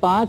5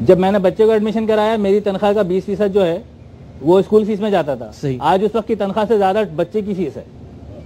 جب میں نے بچے کو ایڈمیشن کرایا میری تنخواہ کا 20% جو ہے وہ اسکول فیس میں جاتا تھا. آج اس وقت کی تنخواہ سے زیادہ بچے کی فیس ہے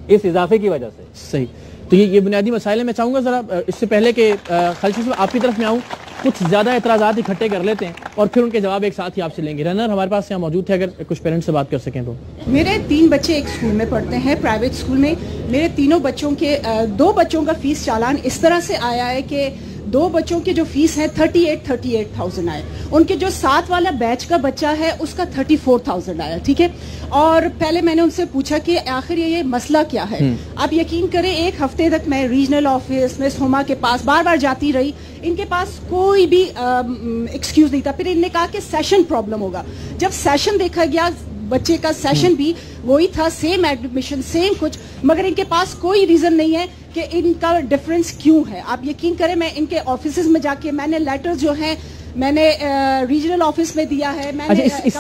اس اضافے کی وجہ سے. صحیح. تو یہ بنیادی مسائل ہیں. میں چاہوں گا ذرا اس سے پہلے کہ خالد صاحب آپ کی طرف میں آؤں کچھ زیادہ اعتراضات اکٹھے کر لیتے ہیں اور پھر ان کے جواب ایک ساتھ ہی آپ سے لیں گے. رنر ہمارے پاس یہاں موجود تھے, اگر کچھ پیرنٹس سے بات کر سکیں تو. میرے 3 بچے ایک اسکول میں پڑھتے ہیں, پرائیویٹ اسکول میں. میرے تینوں بچوں کے 2 بچوں کا فیس چالان اس طرح سے آیا ہے کہ 2 بچوں کے جو فیس ہے 38,000 آئے. ان کے جو 7 والا بیچ کا بچہ ہے اس کا 34,000 آیا. ٹھیک ہے. اور پہلے میں نے ان سے پوچھا کہ آخر یہ مسئلہ کیا ہے. آپ یقین کریں 1 ہفتے تک میں ریجنل آفس میں ہوما کے پاس بار بار جاتی رہی. ان کے پاس کوئی بھی ایکسکیوز نہیں تھا. پھر انہوں نے کہا کہ سیشن پرابلم ہوگا. جب سیشن دیکھا گیا بچے کا سیشن بھی وہی تھا, سیم ایڈمیشن سیم کچھ, مگر ان کے پاس کوئی ریزن نہیں ہے کہ ان کا ڈفرنس کیوں ہے. آپ یقین کریں میں ان کے آفیسز میں جا کے میں نے لیٹر جو ہیں میں نے ریجنل آفس میں دیا ہے. میں نے اس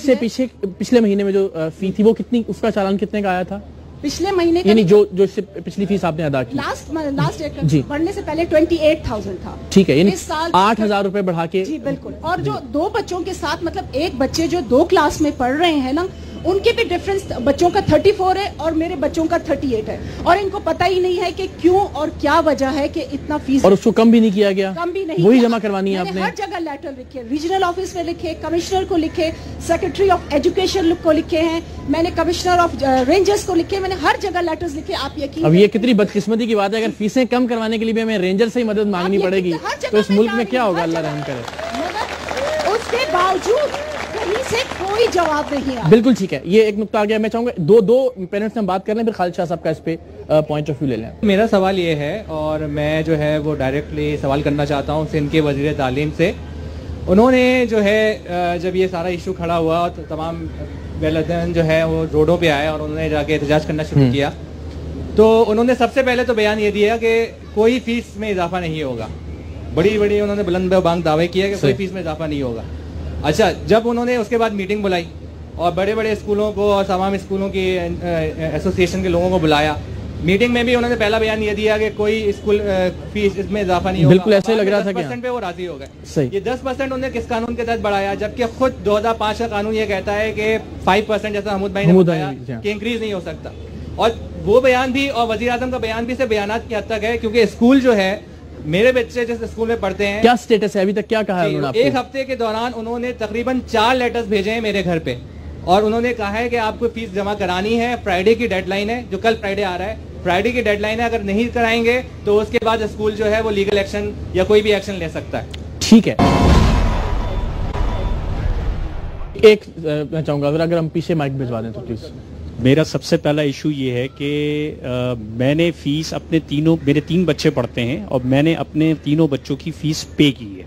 سے پیچھے پچھلے مہینے میں جو فی تھی وہ کتنی, اس کا چالان کتنے کا آیا تھا پچھلے مہینے, یعنی جو اس سے پچھلی فیس آپ نے ادا کی لاسٹ ایئر بڑھنے سے پہلے 28,000 تھا. ٹھیک ہے, یعنی 8,000 روپے بڑھا کے. جی بالکل. اور جو 2 بچوں کے ساتھ مطلب ایک بچے جو 2 کلاس میں پڑھ رہے ہیں نا ان کے بھی ڈفرنس, بچوں کا 34 ہے اور میرے بچوں کا 38 ہے. اور ان کو پتہ ہی نہیں ہے کہ کیوں اور کیا وجہ ہے کہ اتنا فیس. اور اس کو کم بھی نہیں کیا گیا, کم بھی نہیں, وہی جمع کروانی ہے آپ نے. ہر جگہ لیٹر لکھے, ریجنل آفس میں لکھے, کمشنر کو لکھے, سیکرٹری آف ایجوکیشن کو لکھے ہیں, میں نے کمشنر آف رینجرز کو لکھے, میں نے ہر جگہ لیٹرز لکھے. آپ یقین, اب یہ کتنی بدقسمتی کی بات ہے, اگر فیسیں کم کروانے کے لیے بھی ہمیں رینجر سے ہی مدد مانگنی پڑے گی تو اس ملک میں کیا ہوگا, اللہ رحم کرے. اس کے باوجود کہیں سے کوئی جواب نہیں ہے. بالکل ٹھیک ہے, یہ ایک نقطہ آ گیا. میں چاہوں گا دو پیرنٹس سے ہم بات کر لیں, پھر خالد شاہ صاحب کا اس پہ پوائنٹ آف ویو لے لیں. میرا سوال یہ ہے, اور میں جو ہے وہ ڈائریکٹلی سوال کرنا چاہتا ہوں سندھ کے وزیر تعلیم سے. انہوں نے جو ہے جب یہ سارا ایشو کھڑا ہوا تو تمام والدین جو ہے وہ روڈوں پہ آئے اور انہوں نے جا کے احتجاج کرنا شروع کیا, تو انہوں نے سب سے پہلے تو بیان یہ دیا کہ کوئی فیس میں اضافہ نہیں ہوگا. بڑی انہوں نے بلند بانگ دعوے کیا کہ کوئی فیس میں اضافہ نہیں ہوگا. اچھا, جب انہوں نے اس کے بعد میٹنگ بلائی اور بڑے اسکولوں کو اور تمام اسکولوں کی ایسوسیشن کے لوگوں کو بلایا, میٹنگ میں بھی انہوں نے پہلا بیان یہ دیا کہ کوئی اسکول فیس اس میں اضافہ نہیں ہوگا. بالکل ایسے لگ رہا تھا کہ 10% پہ وہ راضی ہو گئے. یہ 10% انہوں نے کس قانون کے تحت بڑھایا, جبکہ خود 2005 کا قانون یہ کہتا ہے کہ 5% جیسا حمود بھائی نے بتایا کہ انکریز نہیں ہو سکتا. اور وہ بیان بھی اور وزیر اعظم کا بیان بھی سے بیانات کی حد تک ہے, کیونکہ اسکول جو ہے میرے بچے جس اسکول میں پڑھتے ہیں, کیا سٹیٹس ہے ابھی تک, کیا کہا ہے انہوں نے؟ 1 ہفتے کے دوران انہوں نے تقریباً 4 لیٹرز بھیجے ہیں میرے گھر پہ, اور انہوں نے کہا ہے کہ آپ کو فیس جمع کرانی ہے. فرائیڈے کی ڈیڈ لائن ہے, جو کل فرائیڈے آ رہا ہے, فرائیڈے کی ڈیڈ لائن ہے. اگر نہیں کرائیں گے تو اس کے بعد اسکول جو ہے وہ لیگل ایکشن یا کوئی بھی ایکشن لے سکتا ہے. ٹھیک ہے, ایک میں چاہوں گا اگر ہم پیچھے مائک بھجوا دیں تو پلیز. میرا سب سے پہلا ایشو یہ ہے کہ میں نے فیس اپنے میرے 3 بچے پڑھتے ہیں اور میں نے اپنے تینوں بچوں کی فیس پے کی ہے.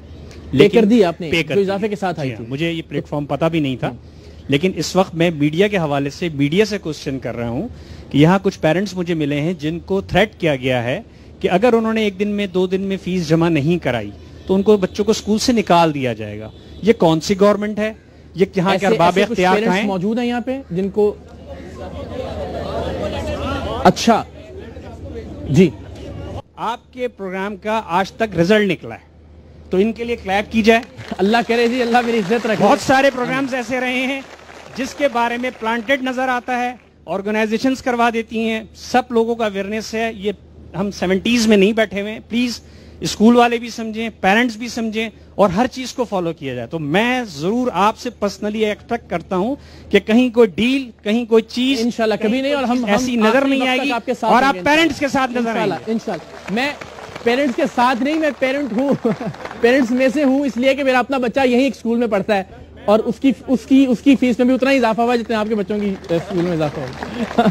پے کر دی آپ نے, جو اضافے کے ساتھ آئی تھی. مجھے یہ پلیٹ فارم پتہ بھی نہیں تھا, لیکن اس وقت میں میڈیا کے حوالے سے میڈیا سے کوشچن کر رہا ہوں کہ یہاں کچھ پیرنٹس مجھے ملے ہیں جن کو تھریٹ کیا گیا ہے کہ اگر انہوں نے 1 دن میں 2 دن میں فیس جمع نہیں کرائی تو ان کو بچوں کو اسکول سے نکال دیا جائے گا. یہ کون سی گورنمنٹ ہے؟ یہ یہاں کے ارباب اختیار ہیں موجود ہیں یہاں پہ جن کو. اچھا جی, آپ کے پروگرام کا آج تک رزلٹ نکلا ہے تو ان کے لیے کلیپ کی جائے. اللہ کرے جی, اللہ میری عزت رکھے. بہت سارے پروگرامز ایسے رہے ہیں جس کے بارے میں پلانٹڈ نظر آتا ہے, آرگنائزیشنز کروا دیتی ہیں, سب لوگوں کا اویئرنیس ہے. یہ ہم 70s میں نہیں بیٹھے ہوئے. پلیز اسکول والے بھی سمجھیں, پیرنٹس بھی سمجھیں اور ہر چیز کو فالو کیا جائے. تو میں ضرور آپ سے پرسنلی ایکسپیکٹ کرتا ہوں کہ کہیں کوئی ڈیل, کہیں کوئی چیز انشاءاللہ کبھی نہیں, اور ہم ایسی نظر نہیں آئے گی, اور آپ پیرنٹس کے ساتھ نظر آئیں گے انشاءاللہ. میں پیرنٹس کے ساتھ نہیں, میں پیرنٹ ہوں, پیرنٹس میں سے ہوں, اس لیے کہ میرا اپنا بچہ یہی ایک اسکول میں پڑھتا ہے اور اس کی فیس میں بھی اتنا ہی اضافہ ہوا جتنا آپ کے بچوں کی اسکول میں اضافہ ہوا.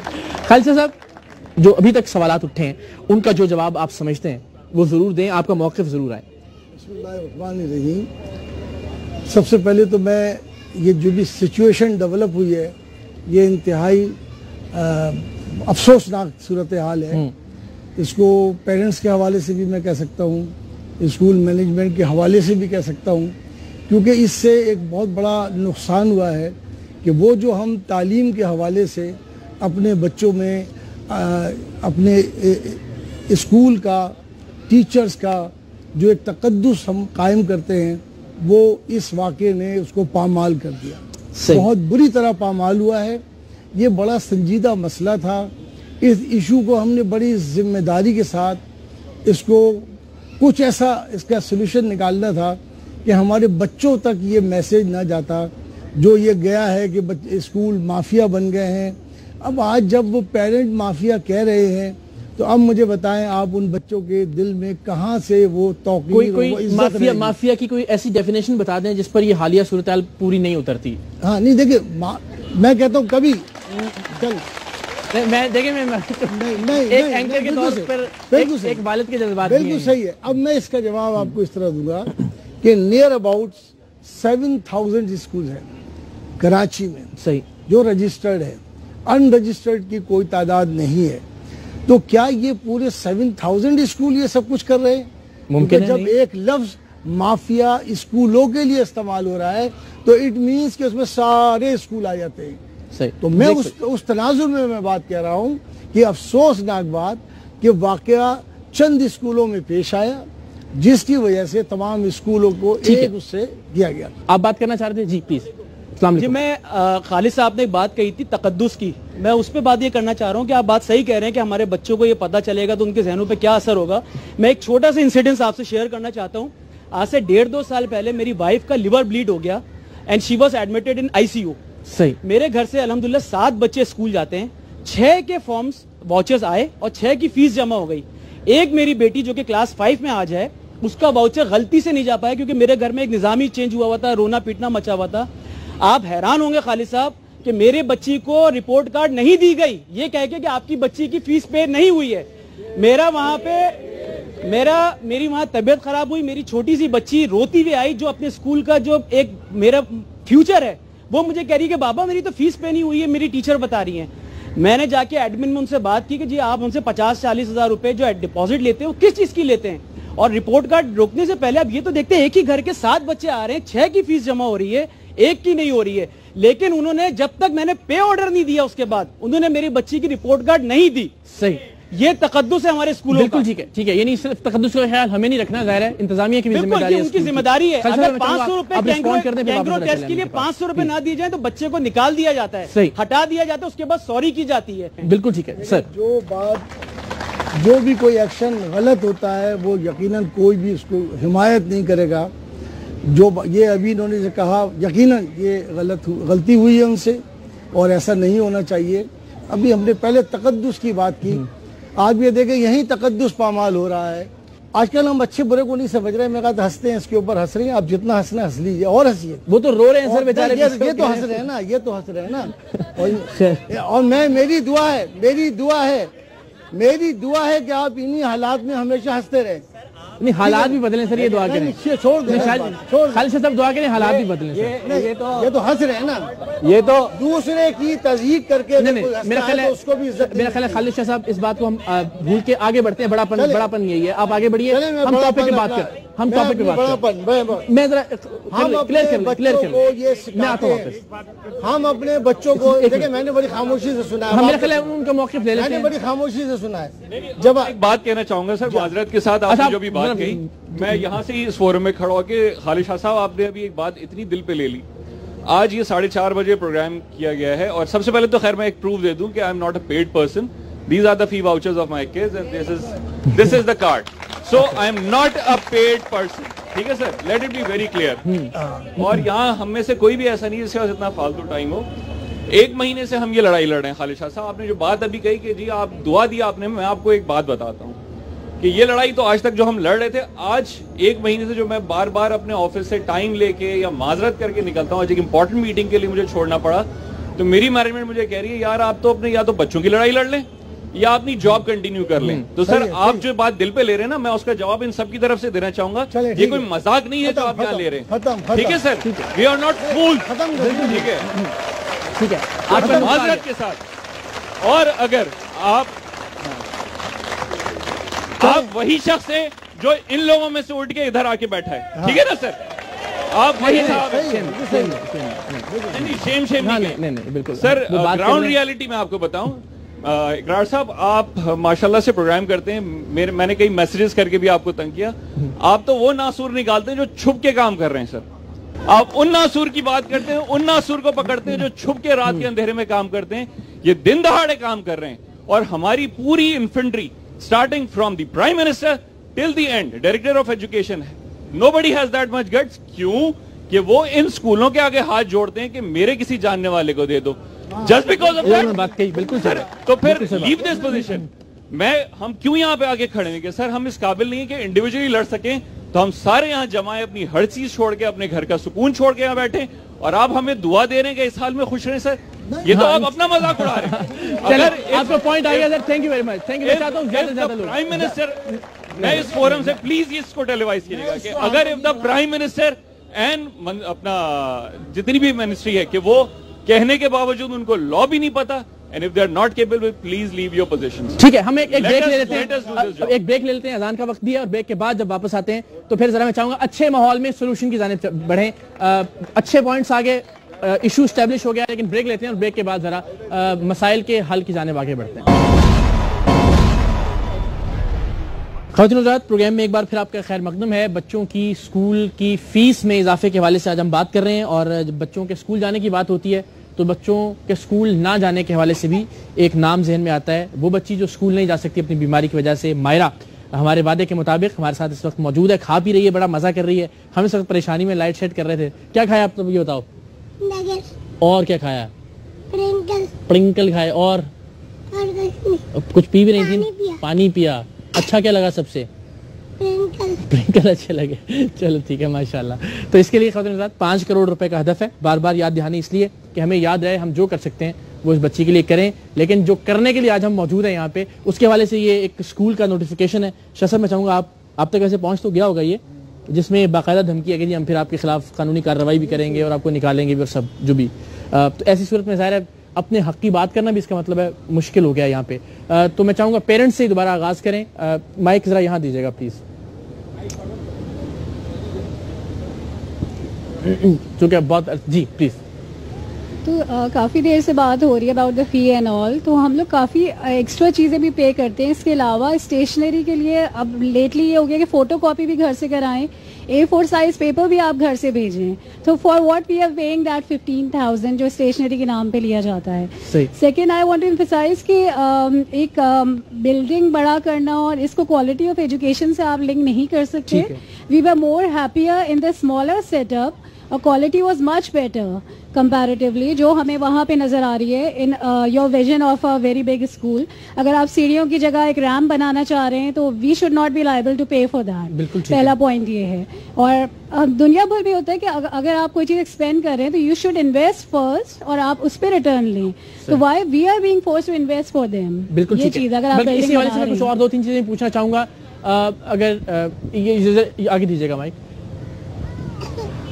خالد صاحب, جو ابھی تک سوالات اٹھے ہیں ان کا جو جواب آپ سمجھتے ہیں وہ ضرور دیں, آپ کا موقف ضرور آئے. بسم اللہ الرحمن الرحیم. سب سے پہلے تو میں یہ جو بھی سچویشن ڈیولپ ہوئی ہے یہ انتہائی افسوسناک صورتحال ہے. اس کو پیرنٹس کے حوالے سے بھی میں کہہ سکتا ہوں, اسکول مینجمنٹ کے حوالے سے بھی کہہ سکتا ہوں, کیونکہ اس سے ایک بہت بڑا نقصان ہوا ہے کہ وہ جو ہم تعلیم کے حوالے سے اپنے بچوں میں اپنے اسکول کا, ٹیچرز کا جو ایک تقدس ہم قائم کرتے ہیں وہ اس واقعے نے اس کو پامال کر دیا, بہت بری طرح پامال ہوا ہے. یہ بڑا سنجیدہ مسئلہ تھا, اس ایشو کو ہم نے بڑی ذمہ داری کے ساتھ اس کو کچھ ایسا اس کا سلوشن نکالنا تھا کہ ہمارے بچوں تک یہ میسیج نہ جاتا جو یہ گیا ہے کہ اسکول مافیا بن گئے ہیں. اب آج جب وہ پیرنٹ مافیا کہہ رہے ہیں تو اب مجھے بتائیں آپ ان بچوں کے دل میں کہاں سے وہ توقیر کوئی مافیا کی کوئی ایسی ڈیفینیشن بتا دیں جس پر یہ حالیہ صورتحال پوری نہیں اترتی. ہاں نہیں دیکھیں, میں کہتا ہوں کبھی چل میں دیکھیں میں ایک اینکر کے طور پر ایک والد کے جذبات بالکل صحیح ہے. اب میں اس کا جواب آپ کو اس طرح دوں گا کہ نیئر اباؤٹ 7,000 اسکول ہیں کراچی میں, صحیح, جو رجسٹرڈ ہے, ان رجسٹرڈ کی کوئی تعداد نہیں ہے. تو کیا یہ پورے 7,000 اسکول یہ سب کچھ کر رہے ہیں؟ ممکن ہے. جب ایک لفظ مافیا اسکولوں کے لیے استعمال ہو رہا ہے تو اٹ مینس کہ اس میں سارے اسکول آ جاتے ہیں. تو میں اس تناظر میں بات کہہ رہا ہوں کہ افسوسناک بات کہ واقعہ چند اسکولوں میں پیش آیا جس کی وجہ سے تمام اسکولوں کو ایک اس سے دیا گیا. آپ بات کرنا چاہ رہے تھے؟ جی پلیز. جی میں خالد صاحب نے ایک بات کہی تھی تقدس کی, میں اس پہ بات یہ کرنا چاہ رہا ہوں کہ آپ بات صحیح کہہ رہے ہیں کہ ہمارے بچوں کو یہ پتہ چلے گا تو ان کے ذہنوں پہ کیا اثر ہوگا. میں ایک چھوٹا سا انسیڈنس آپ سے شیئر کرنا چاہتا ہوں. آج سے 1.5-2 سال پہلے میری وائف کا لیور بلیڈ ہو گیا and she was admitted in ICU. صحیح. میرے گھر سے الحمدللہ 7 بچے اسکول جاتے ہیں, 6 کے فارمز واؤچرز آئے اور 6 کی فیس جمع ہو گئی. ایک میری بیٹی جو کہ کلاس 5 میں آج ہے, اس کا واؤچر غلطی سے نہیں جا پایا کیونکہ میرے گھر میں ایک نظام ہی چینج ہوا تھا, رونا پیٹنا مچا ہوا تھا. آپ حیران ہوں گے خالد صاحب کہ میرے بچی کو رپورٹ کارڈ نہیں دی گئی یہ کہہ کے کہ آپ کی بچی کی فیس پے نہیں ہوئی ہے. میری وہاں طبیعت خراب ہوئی, میری چھوٹی سی بچی روتی ہوئی آئی جو اپنے اسکول کا جو ایک میرا فیوچر ہے وہ مجھے کہہ رہی ہے کہ بابا میری تو فیس پے نہیں ہوئی ہے, میری ٹیچر بتا رہی ہیں. میں نے جا کے ایڈمن میں ان سے بات کی کہ جی آپ ان سے 50-40 ہزار روپے جو ڈپازٹ لیتے ہیں وہ کس چیز کی لیتے ہیں, اور رپورٹ کارڈ روکنے سے پہلے اب یہ تو دیکھتے ہیں ایک ہی گھر کے 7 بچے آ رہے ہیں, 6 کی فیس جمع ہو رہی ہے, ایک کی نہیں ہو رہی ہے. لیکن انہوں نے جب تک میں نے پے آرڈر نہیں دیا اس کے بعد انہوں نے میری بچی کی رپورٹ کارڈ نہیں دی. صحیح, یہ تقدس ہے ہمارے اسکولوں کا. بالکل ٹھیک ہے, یعنی صرف تقدس کا خیال ہمیں نہیں رکھنا, ظاہر ہے انتظامیہ کی بھی ذمہ داری ہے, ان کی ذمہ داری ہے. اگر 500 روپے کینگرو ٹیسٹ کے لیے 500 روپے نہ دیے جائیں تو بچے کو نکال دیا جاتا ہے, ہٹا دیا جاتا ہے, اس کے بعد سوری کی جاتی ہے. بالکل ٹھیک ہے سر. جو بھی کوئی ایکشن غلط ہوتا ہے وہ یقیناً کوئی بھی اس کو حمایت نہیں کرے گا. جو یہ ابھی انہوں نے کہا یقیناً یہ غلطی ہوئی ہے ان سے اور ایسا نہیں ہونا چاہیے. ابھی ہم نے پہلے تقدس کی بات کی, آج بھی دیکھیں یہی تقدس پامال ہو رہا ہے. آج کل ہم اچھے برے کو نہیں سمجھ رہے, میں کہا ہنستے ہیں اس کے اوپر ہنس رہے ہیں, آپ جتنا ہنسنا ہنس لیجیے اور ہنسیے. وہ تو رو رہے ہیں سر بیچارے, یہ تو ہنس رہے ہیں نا, یہ تو ہنس رہے ہیں نا. اور میری دعا ہے کہ آپ انہی حالات میں ہمیشہ ہنستے رہیں. نہیں حالات بھی بدلیں سر, یہ دعا کریں. چھوڑ دیں خالد صاحب دعا کریں حالات بھی بدلیں. یہ تو ہنس رہے ہیں نا, یہ تو دوسرے کی تضحیق کر کے میرا خیال ہے خالد شاہ صاحب اس بات کو ہم بھول کے آگے بڑھتے ہیں. بڑا پن یہی ہے, آپ آگے بڑھیے, ہم ٹاپک پہ بات کریں. میں ذرا ہم اپنے بچوں کو دیکھیں, میں نے بڑی خاموشی سے سنا ہے, میرا خیال ہے ان کا موقف لے لیتے ہیں. بڑی خاموشی سے سنا ہے. جب ایک بات کہنا چاہوں گا سر معذرت کے ساتھ, آپ نے جو بھی بات کہی, میں یہاں سے اس فورم میں کھڑا ہو کے خالد شاہ صاحب آپ نے ابھی ایک بات اتنی دل پہ لے لی. آج یہ 4:30 بجے پروگرام کیا گیا ہے اور سب سے پہلے تو خیر میں ایک پروف دے دوں کہ I am not a paid person. These are the fee vouchers of my kids and this is the card. So I am not a paid person. ٹھیک ہے سر, let it be very clear. اور یہاں ہم میں سے کوئی بھی ایسا نہیں جس کے پاس اتنا فالتو ٹائم ہو. 1 مہینے سے ہم یہ لڑائی لڑ رہے ہیں. خالد شاہ صاحب آپ نے جو بات ابھی کہی کہ جی آپ دعا دیا آپ نے, میں آپ کو ایک بات بتاتا ہوں کہ یہ لڑائی تو آج تک جو ہم لڑ رہے تھے, آج 1 مہینے سے جو میں بار بار اپنے آفس سے ٹائم لے کے یا معذرت کر کے نکلتا ہوں, آج ایک امپورٹنٹ میٹنگ کے لیے مجھے چھوڑنا پڑا, تو میری مینجمنٹ مجھے کہہ رہی ہے یار آپ تو اپنے یا تو بچوں کی لڑائی لڑ لیں یا اپنی جاب کنٹینیو کر لیں. تو سر آپ جو بات دل پہ لے رہے ہیں نا, میں اس کا جواب ان سب کی طرف سے دینا چاہوں گا. یہ کوئی مذاق نہیں ہے جو آپ یہاں لے رہے ہیں, ٹھیک ہے سر, وی آر ناٹ فولز, ٹھیک ہے آپ معذرت کے ساتھ. اور اگر آپ وہی شخص ہیں جو ان لوگوں میں سے اٹھ کے ادھر آ کے بیٹھا ہے, ٹھیک ہے نا سر, آپ وہی شیم بالکل سر. گراؤنڈ ریالٹی میں آپ کو بتاؤں, اقرار صاحب آپ ماشاءاللہ سے پروگرام کرتے ہیں, میں نے کئی میسیجز کر کے بھی آپ کو تنگ کیا, آپ تو وہ ناسور نکالتے ہیں جو چھپ کے کام کر رہے ہیں سر. آپ ان ناسور کی بات کرتے ہیں, ان ناسور کو پکڑتے ہیں جو چھپ کے رات کے اندھیرے میں کام کرتے ہیں. یہ دن دہاڑے کام کر رہے ہیں, اور ہماری پوری infantry starting from the prime minister till the end director of education ہے. Nobody has that much guts. کیوں کہ وہ ان اسکولوں کے آگے ہاتھ جوڑتے ہیں کہ میرے کسی جاننے والے کو دے دو, جسٹ بیکاز آف دیٹ. بات کہی بالکل سر. تو پھر لیو دس پوزیشن. ہم کیوں یہاں پہ آگے کھڑے ہیں کہ سر ہم اس قابل نہیں ہیں کہ انڈیویجلی لڑ سکیں, تو ہم سارے یہاں جمع ہیں, اپنی ہر چیز چھوڑ کے, اپنے گھر کا سکون چھوڑ کے یہاں بیٹھے, اور آپ ہمیں دعا دے رہے ہیں کہ اس حال میں خوش رہیں. سر یہ تو آپ اپنا مذاق اڑا رہے ہیں. اگر آپ کو پوائنٹ آ گیا sir, thank you very much. Thank you. میں چاہتا ہوں زیادہ سے زیادہ لوگ پرائم منسٹر, میں اس فورم سے پلیز اس کو ٹیلیوائز کیجیے گا کہ اگر if the prime minister and اپنا جتنی بھی منسٹری ہے کہ وہ کہنے کے باوجود ان کو لا بھی نہیں پتا, and if they are not capable, please leave your positions. ٹھیک ہے, ہم ایک بریک لے لیتے ہیں, ایک بریک لے لیتے ہیں, اذان کا وقت بھی ہے, اور بریک کے بعد جب واپس آتے ہیں تو پھر ذرا میں چاہوں گا اچھے ماحول میں سولوشن کی جانب بڑھیں. اچھے پوائنٹس آگے, ایشو اسٹیبلش ہو گیا, لیکن بریک لیتے ہیں, اور بریک کے بعد ذرا مسائل کے حل کی جانب آگے بڑھتے ہیں. خواتین و حضرات, پروگرام میں ایک بار پھر آپ کا خیر مقدم ہے. بچوں کی اسکول کی فیس میں اضافے کے حوالے سے آج ہم بات کر رہے ہیں, اور جب بچوں کے اسکول جانے کی بات ہوتی ہے تو بچوں کے اسکول نہ جانے کے حوالے سے بھی ایک نام ذہن میں آتا ہے. وہ بچی جو اسکول نہیں جا سکتی اپنی بیماری کی وجہ سے, مائرہ ہمارے وعدے کے مطابق ہمارے ساتھ اس وقت موجود ہے, کھا پی رہی ہے, بڑا مزہ کر رہی ہے. ہم اس وقت پریشانی میں لائٹ سیٹ کر رہے تھے. کیا کھایا آپ, تو یہ بتاؤ. اور کیا کھایا؟ پرنکل کھائے. اور کچھ پی بھی نہیں تھی؟ پانی پیا. اچھا کیا لگا سب سے؟ پرنکل اچھے لگے. چلو ٹھیک ہے, ماشاءاللہ. تو اس کے لیے خاتون حضرات 5 کروڑ روپے کا ہدف ہے. بار بار یاد دہانی اس لیے کہ ہمیں یاد رہے ہم جو کر سکتے ہیں وہ اس بچی کے لیے کریں, لیکن جو کرنے کے لیے آج ہم موجود ہیں یہاں پہ, اس کے حوالے سے یہ ایک اسکول کا نوٹیفیکیشن ہے. شاہ صاحب میں چاہوں گا آپ تک ایسے پہنچ تو گیا ہوگا یہ, جس میں باقاعدہ دھمکی ہے کہ ہم پھر آپ کے خلاف قانونی کارروائی بھی کریں گے اور آپ کو نکالیں گے بھی, اور سب جو بھی. تو ایسی صورت میں ظاہر ہے اپنے حق کی بات کرنا بھی اس کا مطلب ہے مشکل ہو گیا یہاں پہ. تو میں چاہوں گا پیرنٹس سے دوبارہ آغاز کریں. مائک ذرا یہاں دیجیے گا پلیز, چونکہ بہت جی پلیز. تو کافی دیر سے بات ہو رہی ہے اباؤٹ دا فی اینڈ آل, تو ہم لوگ کافی ایکسٹرا چیزیں بھی پے کرتے ہیں. اس کے علاوہ اسٹیشنری کے لیے اب لیٹلی یہ ہو گیا کہ فوٹو کاپی بھی گھر سے کرائیں, A4 سائز پیپر بھی آپ گھر سے بھیجیں. تو for what we are paying that 15,000 جو اسٹیشنری کے نام پہ لیا جاتا ہے. Second I want to emphasise کہ ایک بلڈنگ بڑا کرنا اور اس کو کوالٹی آف ایجوکیشن سے آپ لنک نہیں کر سکتے. We were more happier in the smaller set up, اور quality was much better comparatively جو ہمیں وہاں پہ نظر آ رہی ہے in your vision of a very big school. اگر آپ سیڑھیوں کی جگہ ایک ریمپ بنانا چاہ رہے ہیں تو we should not be liable to pay for that. پہلا پوائنٹ یہ ہے. اور دنیا بھر بھی ہوتا ہے کہ اگر آپ کوئی چیز ایکسپینڈ کر رہے ہیں تو یو شوڈ انویسٹ فرسٹ اور آپ اس پہ ریٹرن لیں. تو why we are being force to invest for them. یہ چیز اگر آپ اسی حوالے سے کچھ اور 2-3 چیزیں پوچھنا چاہوں گا. اگر یہ آگے دیجیے گا مائک,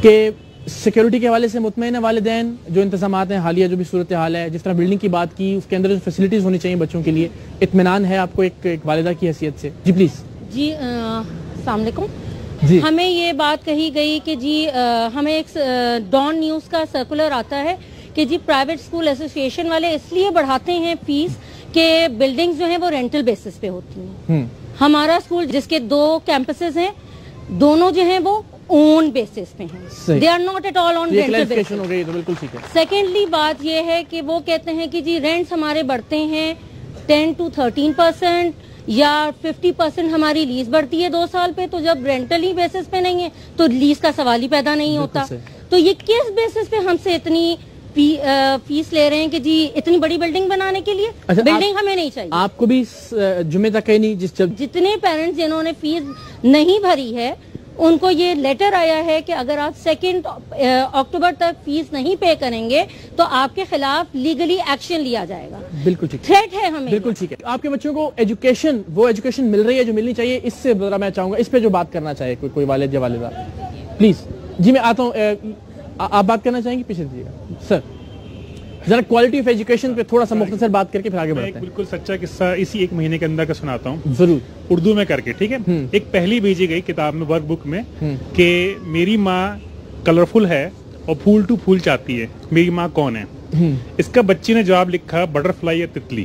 کہ سیکیورٹی کے حوالے سے مطمئن ہے والدین, جو انتظامات ہیں حالیہ جو بھی صورتحال ہے, جس طرح بلڈنگ کی بات کی اس کے اندر جو فیسلٹیز ہونی چاہیے بچوں کے لیے, اطمینان ہے آپ کو ایک والدہ کی حیثیت سے؟ جی پلیز. جی السلام علیکم. ہمیں یہ بات کہی گئی کہ جی ہمیں ایک ڈان نیوز کا سرکولر آتا ہے کہ جی پرائیویٹ اسکول ایسوسیشن والے اس لیے بڑھاتے ہیں فیس کہ بلڈنگز جو ہیں وہ رینٹل بیسس پہ ہوتی ہیں. ہمارا اسکول جس کے 2 کیمپسز ہیں, دونوں جو ہیں وہ اون بیسس پہ ہیں. They are not at all on rental basis. Secondly بات یہ ہے کہ وہ کہتے ہیں کہ جی رینٹس ہمارے بڑھتے ہیں 10 to 13% یا 50% ہماری لیز بڑھتی ہے 2 سال پہ. تو جب رینٹل ہی بیسس پہ نہیں ہے تو لیز کا سوال ہی پیدا نہیں ہوتا. تو یہ کس بیسس پہ ہم سے اتنی فیس لے رہے ہیں کہ جی اتنی بڑی بلڈنگ بنانے کے لیے؟ بلڈنگ ہمیں نہیں چاہیے. آپ کو بھی جمعے تک کہیں نہیں, جتنے پیرنٹس جنہوں نے فیس نہیں بھری ہے ان کو یہ لیٹر آیا ہے کہ اگر آپ 2 اکتوبر تک فیس نہیں پے کریں گے تو آپ کے خلاف لیگلی ایکشن لیا جائے گا. بالکل ٹھیک, تھریٹ ہے ہمیں. بالکل ٹھیک ہے. آپ کے بچوں کو ایجوکیشن, وہ ایجوکیشن مل رہی ہے جو ملنی چاہیے, اس سے ذرا میں چاہوں گا اس پہ جو بات کرنا چاہے کوئی والد یا والدہ پلیز. جی میں آتا ہوں, آپ بات کرنا چاہیں گے؟ پیچھے دیجیے گا سر. ذرا کوالٹی آف ایجوکیشن پہ تھوڑا سا مختصر بات کر کے پھر آگے بڑھتے ہیں. بالکل سچا قصہ اسی 1 مہینے کے اندر کا سناتا ہوں ضرور, اردو میں کر کے. ٹھیک ہے. ایک پہلی بھیجی گئی کتاب میں, ورک بک میں, کہ میری ماں کلرفل ہے اور پھول ٹو پھول چاہتی ہے, میری ماں کون ہے؟ اس کا بچی نے جواب لکھا بٹر فلائی یا تتلی.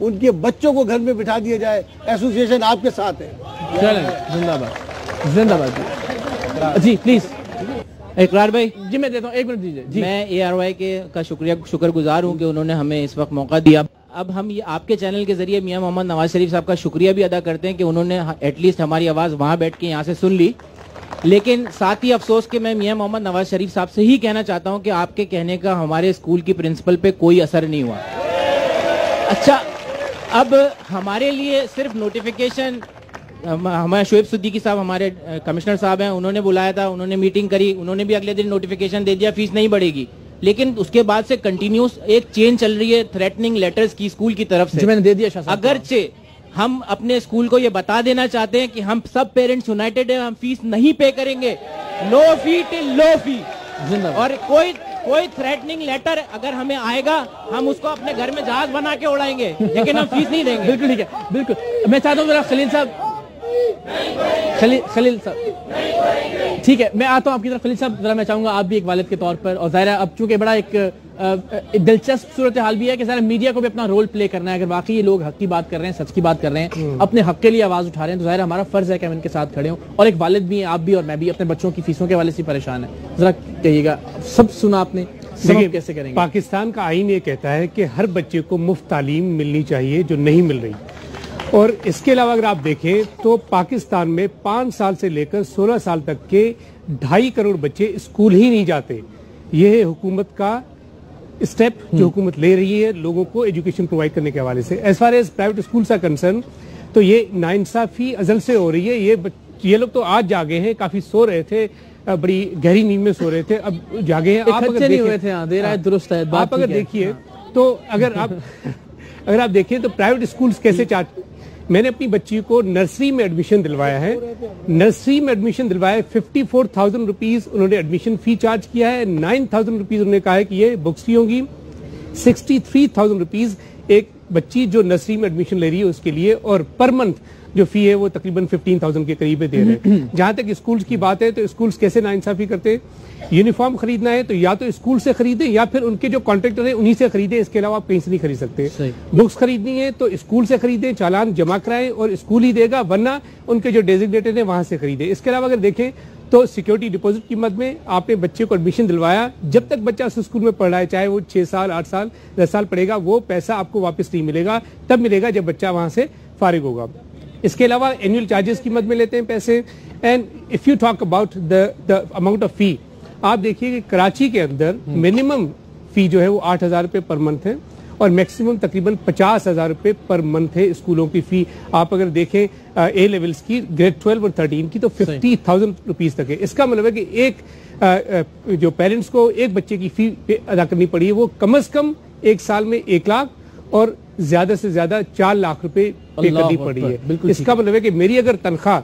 ان کے بچوں کو گھر میں بٹھا دیا جائے. ایسوسیشن آپ کے ساتھ ہے. زندہ باد, زندہ باد. جی پلیز اقرار بھائی. جی میں دیتا ہوں, 1 منٹ دیجیے. جی میں ARY کا شکر گزار ہوں کہ انہوں نے ہمیں اس وقت موقع دیا. اب ہم یہ آپ کے چینل کے ذریعے میاں محمد نواز شریف صاحب کا شکریہ بھی ادا کرتے ہیں کہ انہوں نے ایٹ لیسٹ ہماری آواز وہاں بیٹھ کے یہاں سے سن لی. لیکن ساتھ ہی افسوس کہ میں میاں محمد نواز شریف صاحب سے ہی کہنا چاہتا ہوں کہ آپ کے کہنے کا ہمارے اسکول کی پرنسپل پہ کوئی اثر نہیں ہوا. اچھا, اب ہمارے لیے صرف نوٹیفیکیشن, ہمارے شعیب صدیقی صاحب ہمارے کمشنر صاحب ہیں, انہوں نے بلایا تھا, انہوں نے میٹنگ کری, انہوں نے بھی اگلے دن نوٹیفیکیشن دے دیا فیس نہیں بڑھے گی. لیکن اس کے بعد سے کنٹینیوس ایک چین چل رہی ہے تھریٹننگ لیٹرز کی اسکول کی طرف سے. میں نے دے دیا شاہ صاحب. اگرچہ ہم اپنے اسکول کو یہ بتا دینا چاہتے ہیں کہ ہم سب پیرنٹس یونائٹڈ ہیں, ہم فیس نہیں پے کریں گے, نو فی ٹل لو فی. اور کوئی تھریٹننگ لیٹر اگر ہمیں آئے گا ہم اس کو اپنے گھر میں جہاز بنا کے اڑائیں گے, لیکن ہم فیس نہیں دیں گے. بالکل ٹھیک ہے, بالکل. میں چاہتا ہوں ذرا خلیل صاحب, خلیل صاحب ٹھیک ہے, میں آتا ہوں آپ کی طرف. خلیل صاحب ذرا میں چاہوں گا آپ بھی ایک والد کے طور پر, اور ظاہر ہے اب چونکہ بڑا ایک دلچسپ صورتحال بھی ہے کہ ظاہر میڈیا کو بھی اپنا رول پلے کرنا ہے. اگر واقعی یہ لوگ حق کی بات کر رہے ہیں, سچ کی بات کر رہے ہیں, اپنے حق کے لیے آواز اٹھا رہے ہیں, تو ظاہر ہمارا فرض ہے کہ ہم ان کے ساتھ کھڑے ہوں. اور ایک والد بھی ہیں, آپ بھی اور میں بھی, اپنے بچوں کی فیسوں کے حوالے سے پریشان ہیں. ذرا کہیے گا, سب سنا آپ نے, کیسے کریں گے؟ پاکستان کا آئین یہ کہتا ہے کہ ہر بچے کو مفت تعلیم ملنی چاہیے جو نہیں مل رہی. اور اس کے علاوہ اگر آپ دیکھیں تو پاکستان میں 5 سال سے لے کر 16 سال تک کے 2.5 کروڑ بچے اسکول ہی نہیں جاتے. یہ ہے حکومت کا اسٹیپ جو حکومت لے رہی ہے لوگوں کو ایجوکیشن پرووائڈ کرنے کے حوالے سے. As far as private school کا کنسرن تو یہ ناانصافی ازل سے ہو رہی ہے. یہ لوگ تو آج جاگے ہیں, کافی سو رہے تھے, بڑی گہری نیند میں سو رہے تھے, اب جاگے ہیں. آپ اگر دیکھیے تو اگر آپ دیکھیں تو پرائیویٹ اسکولز کیسے میں نے اپنی بچی کو نرسری میں ایڈمیشن دلوایا ہے. نرسری میں ایڈمیشن دلوایا ہے, 54,000 روپیز انہوں نے ایڈمیشن فی چارج کیا ہے. 9,000 روپیز انہوں نے کہا ہے کہ یہ بکس کی ہوں گی. 63,000 روپیز ایک بچی جو نرسری میں ایڈمیشن لے رہی ہے اس کے لیے, اور پر منتھ جو فی ہے وہ تقریباً 15,000 کے قریب دے رہے ہیں. جہاں تک اسکولز کی بات ہے تو اسکولز کیسے ناانصافی کرتے ہیں. یونیفارم خریدنا ہے تو یا تو اسکول سے خریدیں یا پھر ان کے جو کانٹریکٹر ہیں انہی سے خریدیں, اس کے علاوہ آپ کہیں سے نہیں خرید سکتے. بکس خریدنی ہے تو اسکول سے خریدیں, چالان جمع کرائیں اور اسکول ہی دے گا, ورنہ ان کے جو ڈیزگنیٹڈ ہیں وہاں سے خریدیں. اس کے علاوہ اگر دیکھیں تو سیکیورٹی ڈپازٹ کی مد میں آپ نے بچے کو ایڈمیشن دلوایا, جب تک بچہ اس اسکول میں پڑھ رہا ہے, چاہے وہ 6 سال 8 سال 10 سال پڑھے گا, وہ پیسہ آپ کو واپس نہیں ملے گا, تب ملے گا جب بچہ وہاں سے فارغ ہوگا. اس کے علاوہ اینوئل چارجز کی مد میں لیتے ہیں پیسے. And if you talk about the amount of فی, آپ دیکھیے کہ کراچی کے اندر منیمم فی جو ہے وہ 8,000 روپے پر منتھ ہے, اور میکسیمم تقریباً 50,000 روپے پر منتھ ہے اسکولوں کی فی. آپ اگر دیکھیں اے لیولز کی, گریڈ 12 اور 13 کی, تو 50,000 روپیز تک ہے. اس کا مطلب ہے کہ ایک جو پیرنٹس کو ایک بچے کی فی ادا کرنی پڑی ہے وہ کم از کم ایک سال میں 1 لاکھ اور زیادہ سے زیادہ 4 لاکھ روپے پے کرنی پڑی ہے. اس کا مطلب ہے کہ میری اگر تنخواہ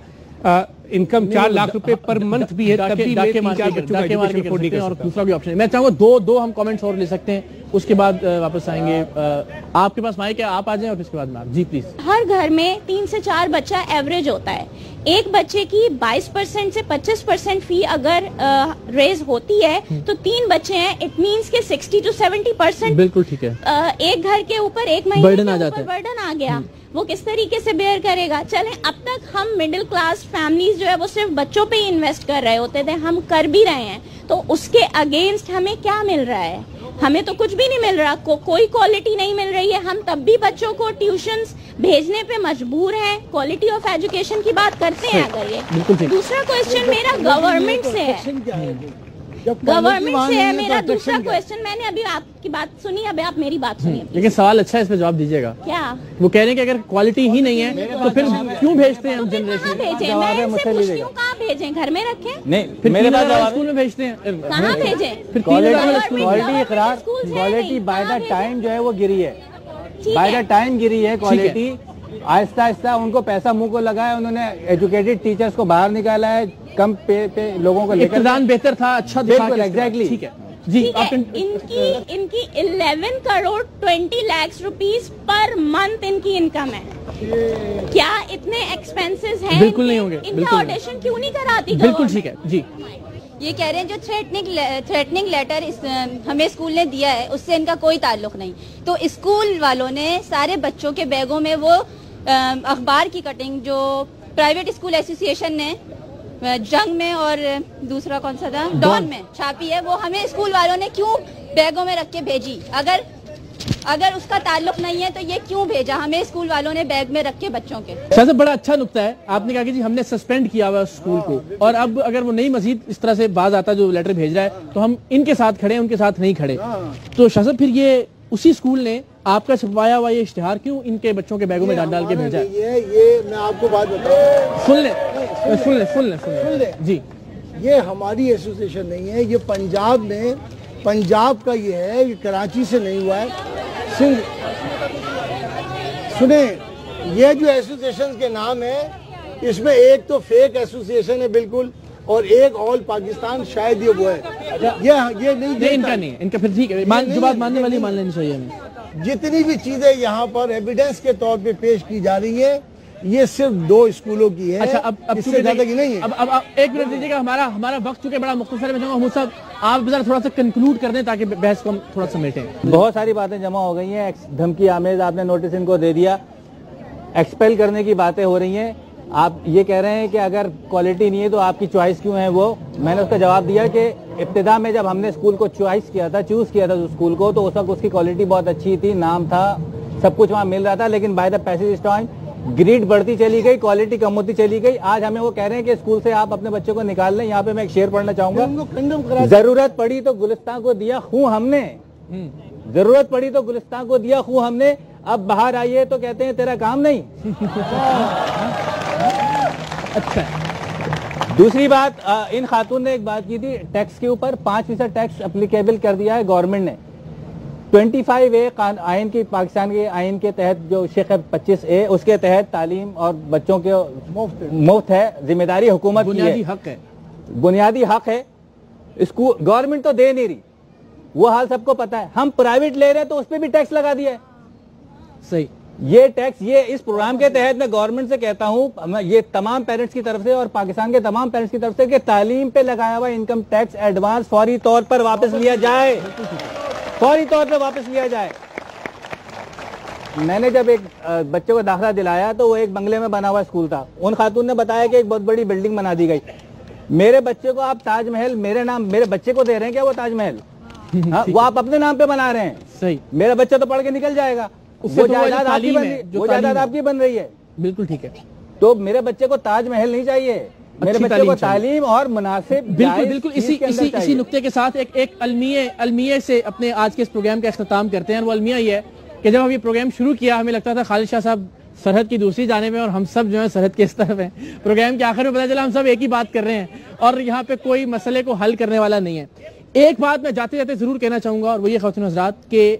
انکم 4 لاکھ روپے پر منتھ بھی ہے, تب بھی میں 3-4 بچوں کا ایجوکیشن افورڈ نہیں کر سکتا. دوسرا بھی آپشن ہے. میں چاہوں گا دو ہم کامنٹس اور لے سکتے ہیں, اس کے بعد واپس آئیں گے. آپ کے پاس مائک ہے, آپ آ جائیں, اور اس کے بعد میں آپ. جی پلیز. ہر گھر میں 3 سے 4 بچہ ایوریج ہوتا ہے. ایک بچے کی 22% سے 25% فی اگر ریز ہوتی ہے تو 3 بچے ہیں, اٹ مینس کہ 60 to 70%. بالکل ٹھیک ہے. ایک گھر کے اوپر ایک مہینے کے اوپر برڈن آ گیا, وہ کس طریقے سے بیئر کرے گا. چلیں اب تک ہم مڈل کلاس فیملیز جو ہے وہ صرف بچوں پہ ہی انویسٹ کر رہے ہوتے تھے, ہم کر بھی رہے ہیں, تو اس کے اگینسٹ ہمیں کیا مل رہا ہے؟ ہمیں تو کچھ بھی نہیں مل رہا, کوئی کوالٹی نہیں مل رہی ہے. ہم تب بھی بچوں کو ٹیوشنز بھیجنے پہ مجبور ہیں. کوالٹی آف ایجوکیشن کی بات کرتے ہیں اگر یہ. دوسرا کوشچن میرا گورنمنٹ سے ہے, میرا دوسرا کوشچن. میں نے ابھی آپ کی بات سنی, ابھی آپ میری بات سنیے. لیکن سوال اچھا ہے, اس پہ جواب دیجیے گا. کیا وہ کہہ رہے ہیں کہ اگر کوالٹی ہی نہیں ہے تو پھر کیوں بھیجتے ہیں ہم جنریشن؟ کہاں بھیجیں, گھر میں رکھیں؟ نہیں, میرے پاس اسکول میں بھیجتے ہیں. کہاں بھیجیں؟ کوالٹی اقرار, کوالٹی بائی دا ٹائم جو ہے وہ گری ہے, بائی دا ٹائم گری ہے کوالٹی. آہستہ آہستہ ان کو پیسہ منہ کو لگا ہے, انہوں نے ایجوکیٹڈ ٹیچرز کو باہر نکالا ہے, کم پے پہ لوگوں کو لے کر. ابتدان بہتر تھا, اچھا بالکل ایگزیکٹلی. ٹھیک ہے جی. ان کی 11 crore 20 lakh rupees per month ان کی انکم ہے. کیا اتنے ایکسپینسز ہیں؟ بالکل نہیں ہوں گے. ان کا آڈیشن کیوں نہیں کراتی؟ بالکل ٹھیک ہے. جی یہ کہہ رہے ہیں جو تھریٹننگ لیٹر ہمیں اسکول نے دیا ہے اس سے ان کا کوئی تعلق نہیں. تو اسکول والوں نے سارے بچوں کے بیگوں میں وہ اخبار کی کٹنگ جو پرائیویٹ اسکول ایسوسی ایشن نے جنگ میں اور دوسرا کون سا تھا ڈان میں چھاپی ہے, وہ ہمیں اسکول والوں نے کیوں بیگوں میں رکھ کے بھیجی؟ اگر اس کا تعلق نہیں ہے تو یہ کیوں بھیجا ہمیں اسکول والوں نے بیگ میں رکھ کے بچوں کے؟ شاہ صاحب بڑا اچھا نقطہ ہے, آپ نے کہا کہ جی ہم نے سسپینڈ کیا ہوا اسکول کو, اور اب اگر وہ نہیں مزید اس طرح سے باز آتا جو لیٹر بھیج رہا ہے تو ہم ان کے ساتھ کھڑے ہیں, ان کے ساتھ نہیں کھڑے. تو شاہ صاحب پھر یہ اسی اسکول نے آپ کا چھپوایا ہوا یہ اشتہار کیوں ان کے بچوں کے بیگوں میں ڈال کے بھیجا ہے؟ یہ میں آپ کو بات بتاؤں, سن لیں جی. یہ ہماری ایسوسیشن نہیں ہے, یہ پنجاب کا یہ ہے, یہ کراچی سے نہیں ہوا ہے. سنیں, یہ جو ایسوسیشن کے نام ہے اس میں ایک تو فیک ایسوسیشن ہے بالکل, اور ایک آل پاکستان شاید یہ وہ ہے. یہ نہیں, ان کا نہیں, ان کا پھر ٹھیک ہے, جو بات ماننے والی مان لینی چاہیے ہمیں. جتنی بھی چیزیں یہاں پر ایویڈنس کے طور پہ پیش کی جا رہی ہیں یہ صرف 2 اسکولوں کی ہے. اچھا, اب اس سے زیادہ کی نہیں ہے. اب ایک منٹ دیجیے گا, ہمارا وقت چونکہ بڑا مختصر ہے. میں چاہوں گا محمود صاحب آپ ذرا تھوڑا سا کنکلوڈ کر دیں تاکہ بحث کو ہم تھوڑا سمیٹیں. بہت ساری باتیں جمع ہو گئی ہیں, دھمکی آمیز آپ نے نوٹس ان کو دے دیا, ایکسپیل کرنے کی باتیں ہو رہی ہیں. آپ یہ کہہ رہے ہیں کہ اگر کوالٹی نہیں ہے تو آپ کی چوائس کیوں ہے وہ. میں نے اس کا جواب دیا کہ ابتدا میں جب ہم نے اسکول کو چوز کیا تھا اس اسکول کو, تو اس وقت اس کی کوالٹی بہت اچھی تھی, نام تھا, سب کچھ وہاں مل رہا تھا. لیکن by the passage time grade بڑھتی چلی گئی, کوالٹی کم ہوتی چلی گئی. آج ہمیں وہ کہہ رہے ہیں کہ اسکول سے آپ اپنے بچوں کو نکال لیں. یہاں پہ میں ایک شعر پڑھنا چاہوں گا. ضرورت پڑی تو گلستان کو دیا خوں ہم نے, ضرورت پڑی تو گلستان کو دیا خوں ہم نے, اب باہر آئیے تو کہتے ہیں تیرا کام نہیں. اچھا, دوسری بات, ان خاتون نے ایک بات کی تھی ٹیکس کے اوپر, 5% ٹیکس اپلیکیبل کر دیا ہے گورنمنٹ نے. 25A آئین کی, پاکستان کے آئین کے تحت جو شیخ 25A اس کے تحت تعلیم اور بچوں کے مفت ہے, ذمہ داری حکومت کی ہے, بنیادی حق ہے. اسکول گورنمنٹ تو دے نہیں رہی, وہ حال سب کو پتا ہے. ہم پرائیویٹ لے رہے ہیں تو اس پہ بھی ٹیکس لگا دیا ہے. صحیح, یہ ٹیکس, یہ اس پروگرام کے تحت میں گورنمنٹ سے کہتا ہوں, یہ تمام پیرنٹس کی طرف سے اور پاکستان کے تمام پیرنٹس کی طرف سے, کہ تعلیم پہ لگایا ہوا انکم ٹیکس ایڈوانس فوری طور پر واپس لیا جائے, فوری طور پہ واپس لیا جائے. میں نے جب ایک بچے کو داخلہ دلایا تو وہ ایک بنگلے میں بنا ہوا اسکول تھا. ان خاتون نے بتایا کہ ایک بہت بڑی بلڈنگ بنا دی گئی. میرے بچے کو آپ تاج محل میرے بچے کو دے رہے ہیں کیا وہ تاج محل؟ وہ آپ اپنے نام پہ بنا رہے ہیں. صحیح, میرا بچہ تو پڑھ کے نکل جائے گا, وہ جائیداد آپ کی بن رہی ہے. بالکل ٹھیک ہے, تو میرے بچے کو تاج محل نہیں چاہیے, میرے بچے کو تعلیم اور مناسب. بالکل اسی نقطے کے ساتھ ایک المیہ سے اپنے آج کے اس پروگرام کا اختتام کرتے ہیں. وہ المیہ یہ ہے کہ جب ہم یہ پروگرام شروع کیا ہمیں لگتا تھا خالد شاہ صاحب سرحد کی دوسری جانب ہیں اور ہم سب جو ہیں سرحد کے اس طرف ہیں. پروگرام کے آخر میں پتہ چلا ہم سب ایک ہی بات کر رہے ہیں اور یہاں پہ کوئی مسئلے کو حل کرنے والا نہیں ہے. ایک بات میں جاتے جاتے ضرور کہنا چاہوں گا, اور وہ یہ خواتین حضرات کہ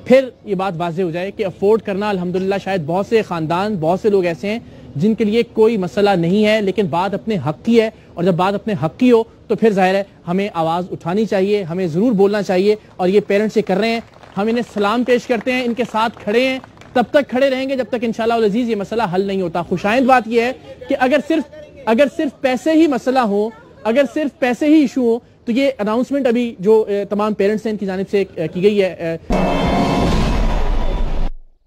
پھر یہ بات واضح ہو جائے کہ افورڈ کرنا الحمدللہ شاید بہت سے خاندان, بہت سے لوگ ایسے ہیں جن کے لیے کوئی مسئلہ نہیں ہے, لیکن بات اپنے حق کی ہے. اور جب بات اپنے حق کی ہو تو پھر ظاہر ہے ہمیں آواز اٹھانی چاہیے, ہمیں ضرور بولنا چاہیے. اور یہ پیرنٹس یہ کر رہے ہیں, ہم انہیں سلام پیش کرتے ہیں, ان کے ساتھ کھڑے ہیں, تب تک کھڑے رہیں گے جب تک انشاءاللہ العزیز یہ مسئلہ حل نہیں ہوتا. خوشائند بات یہ ہے کہ اگر صرف پیسے ہی مسئلہ ہو, اگر صرف پیسے ہی ایشو ہو, تو یہ اناؤنسمنٹ ابھی جو تمام پیرنٹس ہیں ان کی جانب سے کی گئی ہے